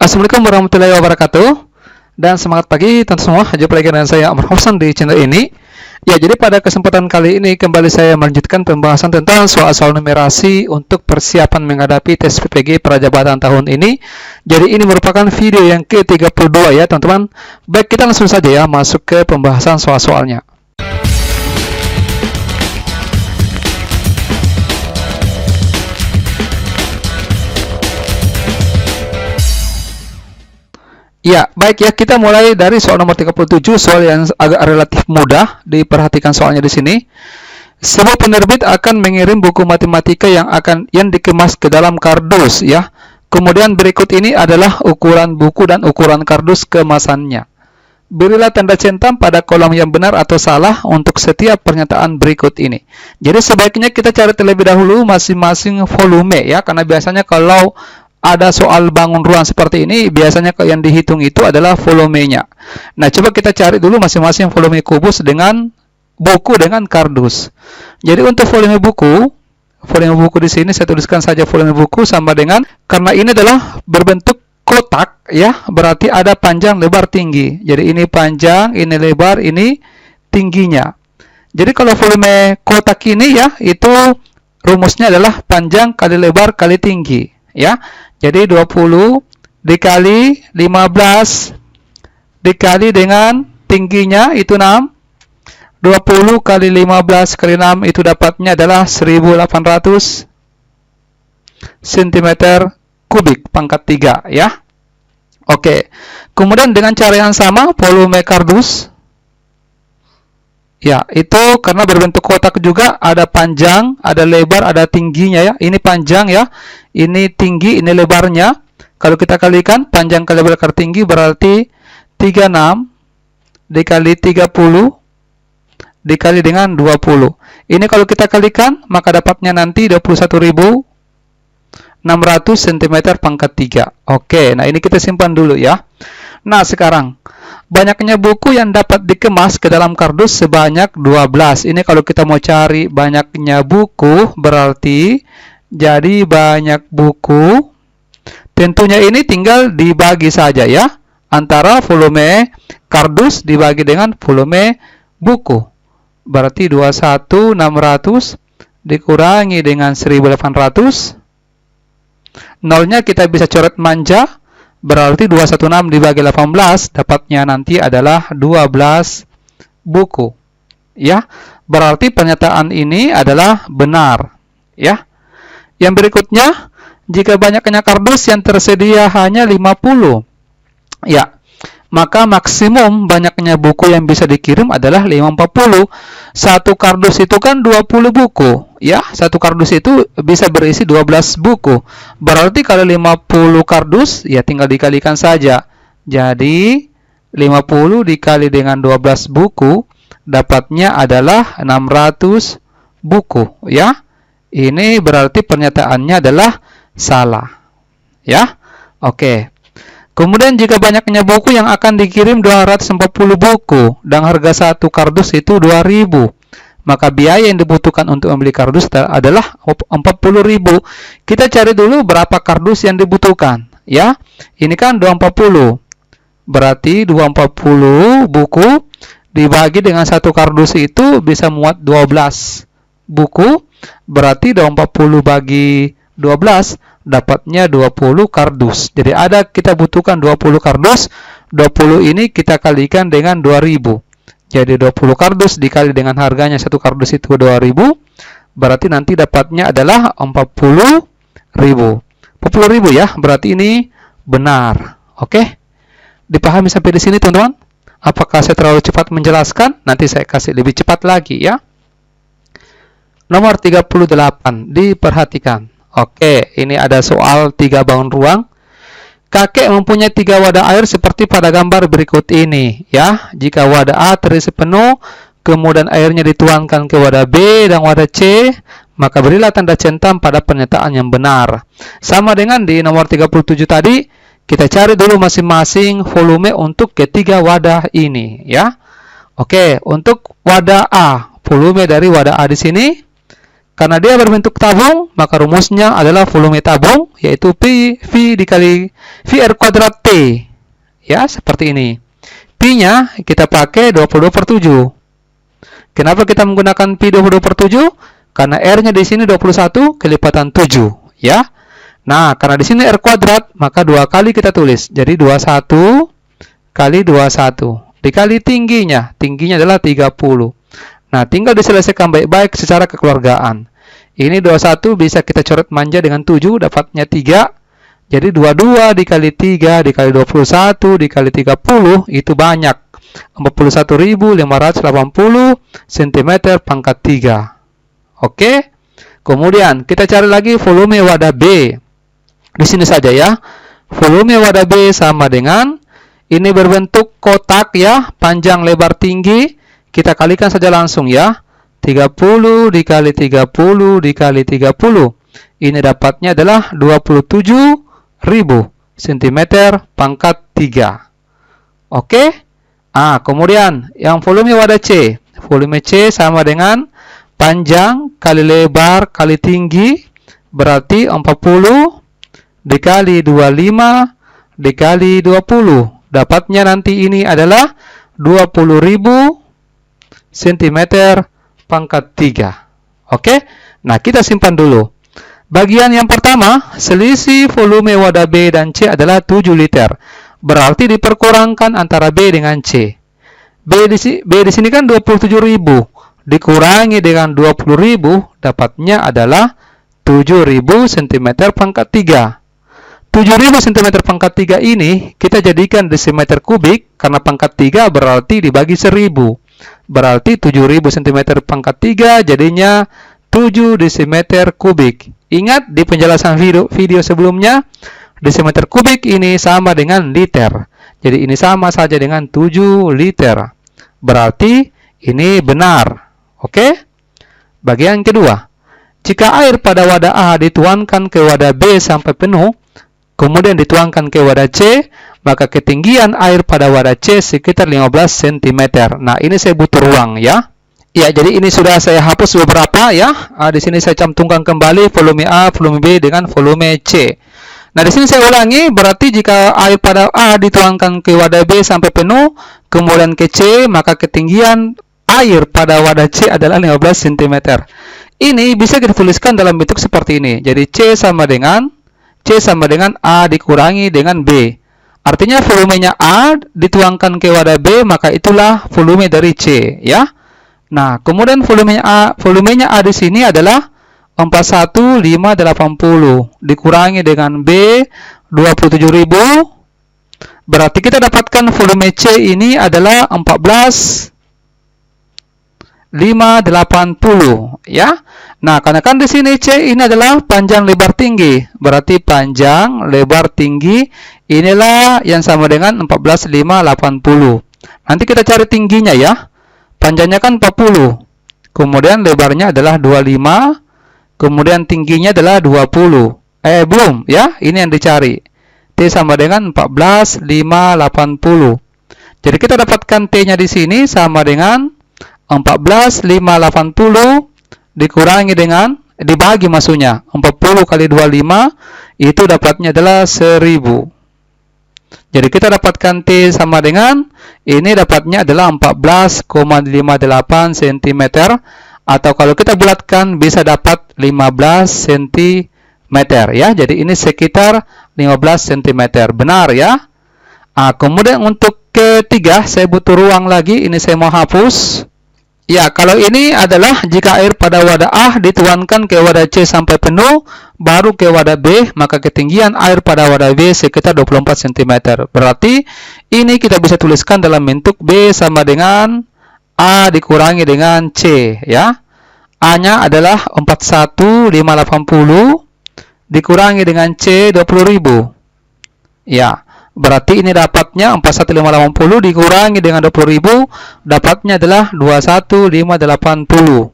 Assalamualaikum warahmatullahi wabarakatuh. Dan semangat pagi teman semua. Jumpa lagi dengan saya Amr Hafsan di channel ini. Ya, jadi pada kesempatan kali ini kembali saya melanjutkan pembahasan tentang soal-soal numerasi untuk persiapan menghadapi tes PPG Prajabatan tahun ini. Jadi ini merupakan video yang ke-32 ya teman-teman. Baik, kita langsung saja ya masuk ke pembahasan soal-soalnya. Ya, baik ya, kita mulai dari soal nomor 37, soal yang agak relatif mudah. Diperhatikan soalnya di sini. Sebuah penerbit akan mengirim buku matematika yang dikemas ke dalam kardus ya. Kemudian berikut ini adalah ukuran buku dan ukuran kardus kemasannya. Berilah tanda centang pada kolom yang benar atau salah untuk setiap pernyataan berikut ini. Jadi sebaiknya kita cari terlebih dahulu masing-masing volume ya, karena biasanya kalau ada soal bangun ruang seperti ini, biasanya yang dihitung itu adalah volumenya. Nah, coba kita cari dulu masing-masing volume kubus dengan buku dengan kardus. Jadi untuk volume buku di sini saya tuliskan saja volume buku sama dengan, karena ini adalah berbentuk kotak ya, berarti ada panjang, lebar, tinggi. Jadi ini panjang, ini lebar, ini tingginya. Jadi kalau volume kotak ini ya, itu rumusnya adalah panjang kali lebar kali tinggi ya. Jadi 20 dikali 15 dikali dengan tingginya itu 6. 20 kali 15 kali 6 itu dapatnya adalah 1800 cm kubik pangkat 3 ya. Oke. Kemudian dengan cara yang sama volume kardus ya, itu karena berbentuk kotak juga, ada panjang, ada lebar, ada tingginya ya. Ini panjang ya, ini tinggi, ini lebarnya. Kalau kita kalikan panjang kali lebar kali tinggi berarti 36 dikali 30 dikali dengan 20. Ini kalau kita kalikan maka dapatnya nanti 21.600 cm pangkat 3. Oke, nah ini kita simpan dulu ya. Nah, sekarang banyaknya buku yang dapat dikemas ke dalam kardus sebanyak 12. Ini kalau kita mau cari banyaknya buku, berarti jadi banyak buku. Tentunya ini tinggal dibagi saja ya. Antara volume kardus dibagi dengan volume buku. Berarti 21.600 dikurangi dengan 1.800. Nolnya kita bisa coret manja. Berarti 216 dibagi 18 dapatnya nanti adalah 12 buku. Ya. Berarti pernyataan ini adalah benar. Ya. Yang berikutnya, jika banyaknya kardus yang tersedia hanya 50. Ya. Maka maksimum banyaknya buku yang bisa dikirim adalah 540. Satu kardus itu kan 20 buku. Ya, satu kardus itu bisa berisi 12 buku. Berarti kalau 50 kardus, ya tinggal dikalikan saja. Jadi, 50 dikali dengan 12 buku, dapatnya adalah 600 buku. Ya, ini berarti pernyataannya adalah salah. Ya, oke. Kemudian jika banyaknya buku yang akan dikirim 240 buku dan harga satu kardus itu 2.000, maka biaya yang dibutuhkan untuk membeli kardus adalah 40.000. Kita cari dulu berapa kardus yang dibutuhkan ya. Ini kan 240. Berarti 240 buku dibagi dengan satu kardus itu bisa muat 12 buku. Berarti 240 bagi 12 dapatnya 20 kardus. Jadi kita butuhkan 20 kardus. 20 ini kita kalikan dengan 2.000. Jadi 20 kardus dikali dengan harganya satu kardus itu 2.000. Berarti nanti dapatnya adalah 40.000. 40.000 ya. Berarti ini benar. Oke. Dipahami sampai di sini teman-teman? Apakah saya terlalu cepat menjelaskan? Nanti saya kasih lebih cepat lagi ya. Nomor 38. Diperhatikan. Oke, ini ada soal 3 bangun ruang. Kakek mempunyai 3 wadah air seperti pada gambar berikut ini. Ya, jika wadah A terisi penuh, kemudian airnya dituangkan ke wadah B dan wadah C, maka berilah tanda centang pada pernyataan yang benar. Sama dengan di nomor 37 tadi, kita cari dulu masing-masing volume untuk ketiga wadah ini. Ya, oke, untuk wadah A, volume dari wadah A di sini. karena dia berbentuk tabung, maka rumusnya adalah volume tabung, yaitu V dikali VR kuadrat T. Ya, seperti ini. P-nya kita pakai 22/7. Kenapa kita menggunakan P 22/7? Karena R-nya di sini 21 kelipatan 7. Ya. Nah, karena di sini R kuadrat, maka 2 kali kita tulis. Jadi 21 kali 21. Dikali tingginya. Tingginya adalah 30. Nah, tinggal diselesaikan baik-baik secara kekeluargaan. Ini 21 bisa kita coret manja dengan 7, dapatnya 3. Jadi 22 dikali 3 dikali 21 dikali 30, itu banyak. 41.580 cm pangkat 3. Oke. Kemudian kita cari lagi volume wadah B. Di sini saja ya. Volume wadah B sama dengan, ini berbentuk kotak ya, panjang lebar tinggi. Kita kalikan saja langsung ya. 30 dikali 30 dikali 30. Ini dapatnya adalah 27.000 cm pangkat 3. Oke. Kemudian yang volume wadah C. Volume C sama dengan panjang kali lebar kali tinggi. Berarti 40 dikali 25 dikali 20. Dapatnya nanti ini adalah 20.000 cm pangkat 3. Oke. Nah, kita simpan dulu. Bagian yang pertama, selisih volume wadah B dan C adalah 7 liter. Berarti diperkurangkan antara B dengan C. B di sini kan 27.000. Dikurangi dengan 20.000, dapatnya adalah 7.000 cm pangkat 3. 7.000 cm pangkat 3 ini kita jadikan desimeter kubik, karena pangkat 3 berarti dibagi 1000. Berarti 7.000 cm pangkat 3 jadinya 7 desimeter kubik. Ingat di penjelasan video sebelumnya, desimeter kubik ini sama dengan liter. Jadi ini sama saja dengan 7 liter. Berarti ini benar. Oke? Bagian kedua. Jika air pada wadah A dituangkan ke wadah B sampai penuh, kemudian dituangkan ke wadah C, maka ketinggian air pada wadah C sekitar 15 cm. Nah, ini saya butuh ruang ya. Ya, jadi ini sudah saya hapus beberapa ya. Di sini saya cantumkan kembali volume A, volume B dengan volume C. Nah, di sini saya ulangi, berarti jika air pada A dituangkan ke wadah B sampai penuh, kemudian ke C, maka ketinggian air pada wadah C adalah 15 cm. Ini bisa kita tuliskan dalam bentuk seperti ini. Jadi C sama dengan A dikurangi dengan B. Artinya volumenya A dituangkan ke wadah B, maka itulah volume dari C ya. Nah, kemudian volumenya A di sini adalah 41.580 dikurangi dengan B 27.000. Berarti kita dapatkan volume C ini adalah 14.580 ya. Nah, karena kan di sini C ini adalah panjang lebar tinggi, berarti panjang lebar tinggi inilah yang sama dengan 14.580. Nanti kita cari tingginya ya. Panjangnya kan 40. Kemudian lebarnya adalah 25, kemudian tingginya adalah 20. Belum ya, ini yang dicari. T sama dengan 14.580. Jadi kita dapatkan T-nya di sini sama dengan 14.580 dikurangi dengan, dibagi maksudnya, 40 kali 25, itu dapatnya adalah 1000. Jadi kita dapatkan T sama dengan, ini dapatnya adalah 14,58 cm, atau kalau kita bulatkan bisa dapat 15 cm ya. Jadi ini sekitar 15 cm. Benar ya. Kemudian untuk ketiga, saya butuh ruang lagi, ini saya mau hapus. Ya, kalau ini adalah jika air pada wadah A dituangkan ke wadah C sampai penuh, baru ke wadah B, maka ketinggian air pada wadah B sekitar 24 cm. Berarti ini kita bisa tuliskan dalam bentuk B sama dengan A dikurangi dengan C ya. A-nya adalah 41.580 dikurangi dengan C 20.000. Ya. Berarti ini dapatnya 41.580 dikurangi dengan 20.000, dapatnya adalah 21.580.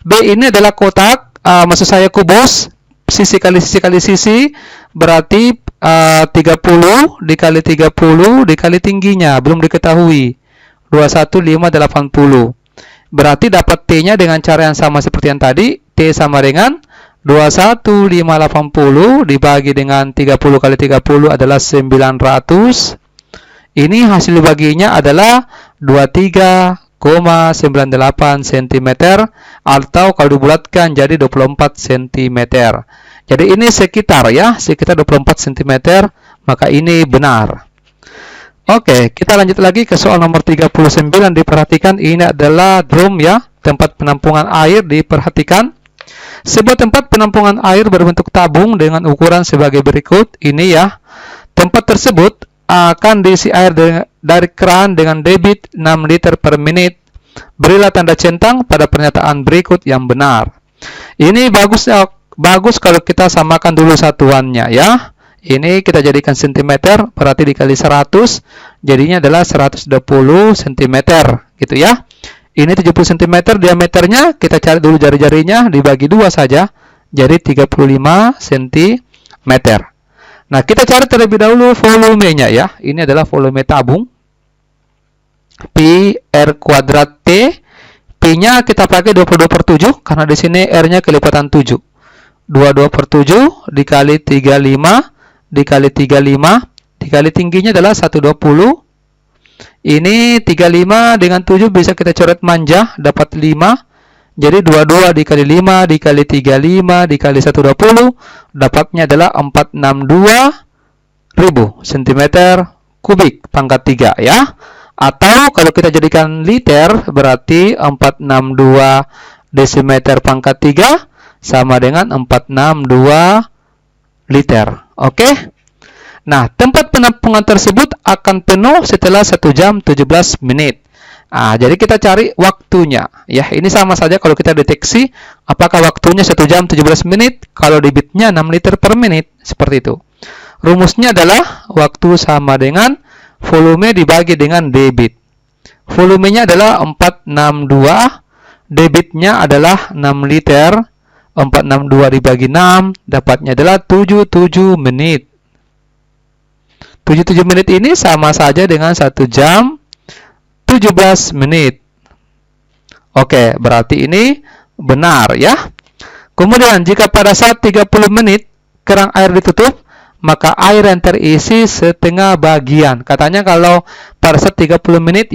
B ini adalah kotak, maksud saya kubus, sisi kali sisi kali sisi, berarti 30 dikali 30 dikali tingginya, belum diketahui, 21.580. Berarti dapat T-nya dengan cara yang sama seperti yang tadi, T sama dengan 21580 dibagi dengan 30 kali 30 adalah 900. Ini hasil baginya adalah 23,98 cm atau kalau dibulatkan jadi 24 cm. Jadi ini sekitar 24 cm, maka ini benar. Oke, kita lanjut lagi ke soal nomor 39. Diperhatikan ini adalah drum tempat penampungan air. Diperhatikan sebuah tempat penampungan air berbentuk tabung dengan ukuran sebagai berikut. Ini tempat tersebut akan diisi air dari keran dengan debit 6 liter per menit. Berilah tanda centang pada pernyataan berikut yang benar. Ini bagus kalau kita samakan dulu satuannya Ini kita jadikan cm, berarti dikali 100, jadinya adalah 120 cm, gitu ya. Ini 70 cm diameternya, kita cari dulu jari-jarinya, dibagi 2 saja, jadi 35 cm. Nah, kita cari terlebih dahulu volumenya Ini adalah volume tabung. Pi R kuadrat T. Pi-nya kita pakai 22/7, karena di sini R-nya kelipatan 7. 22/7 dikali 35 dikali 35 dikali tingginya adalah 120. Ini 35 dengan 7 bisa kita coret manja, dapat 5. Jadi 22 dikali 5 dikali 35 dikali 120, dapatnya adalah 462.000 cm kubik pangkat 3 Atau kalau kita jadikan liter, berarti 462 desimeter pangkat 3 sama dengan 462 liter. Oke. Nah, tempat penampungan tersebut akan penuh setelah 1 jam 17 menit. Jadi kita cari waktunya. Ini sama saja kalau kita deteksi apakah waktunya 1 jam 17 menit kalau debitnya 6 liter per menit. Seperti itu. Rumusnya adalah waktu sama dengan volume dibagi dengan debit. Volumenya adalah 462, debitnya adalah 6 liter. 462 dibagi 6, dapatnya adalah 77 menit. 77 menit ini sama saja dengan 1 jam 17 menit. Oke, berarti ini benar Kemudian, jika pada saat 30 menit keran air ditutup, maka air yang terisi setengah bagian. Katanya kalau pada saat 30 menit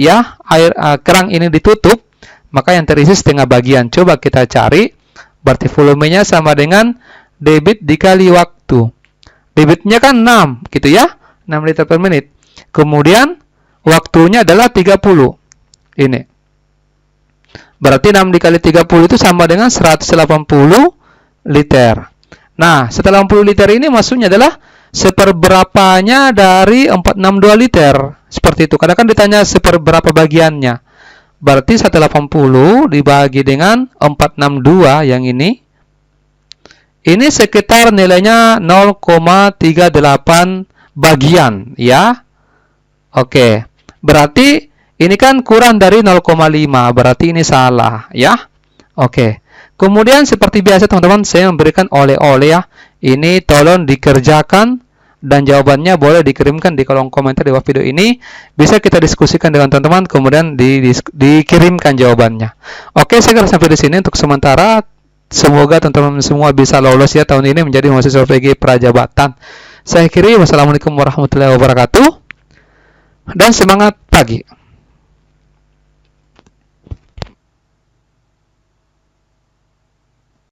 keran ini ditutup, maka yang terisi setengah bagian. Coba kita cari. Berarti volumenya sama dengan debit dikali waktu. Debitnya kan 6, gitu 6 liter per menit. Kemudian waktunya adalah 30. Ini. Berarti 6 dikali 30 itu sama dengan 180 liter. Nah, 180 liter ini maksudnya adalah seperberapanya dari 462 liter. Seperti itu. Kadang kan ditanya seperberapa bagiannya. Berarti 180 dibagi dengan 462 yang ini. Ini sekitar nilainya 0,38 bagian Oke. Berarti ini kan kurang dari 0,5. Berarti ini salah Oke. Kemudian seperti biasa teman-teman, saya memberikan oleh-oleh Ini tolong dikerjakan. Dan jawabannya boleh dikirimkan di kolom komentar di bawah video ini. Bisa kita diskusikan dengan teman-teman, kemudian dikirimkan jawabannya. Oke, saya kira sampai di sini untuk sementara. Semoga teman-teman semua bisa lolos tahun ini menjadi mahasiswa PG Prajabatan. Saya akhiri, wassalamualaikum warahmatullahi wabarakatuh. Dan semangat pagi.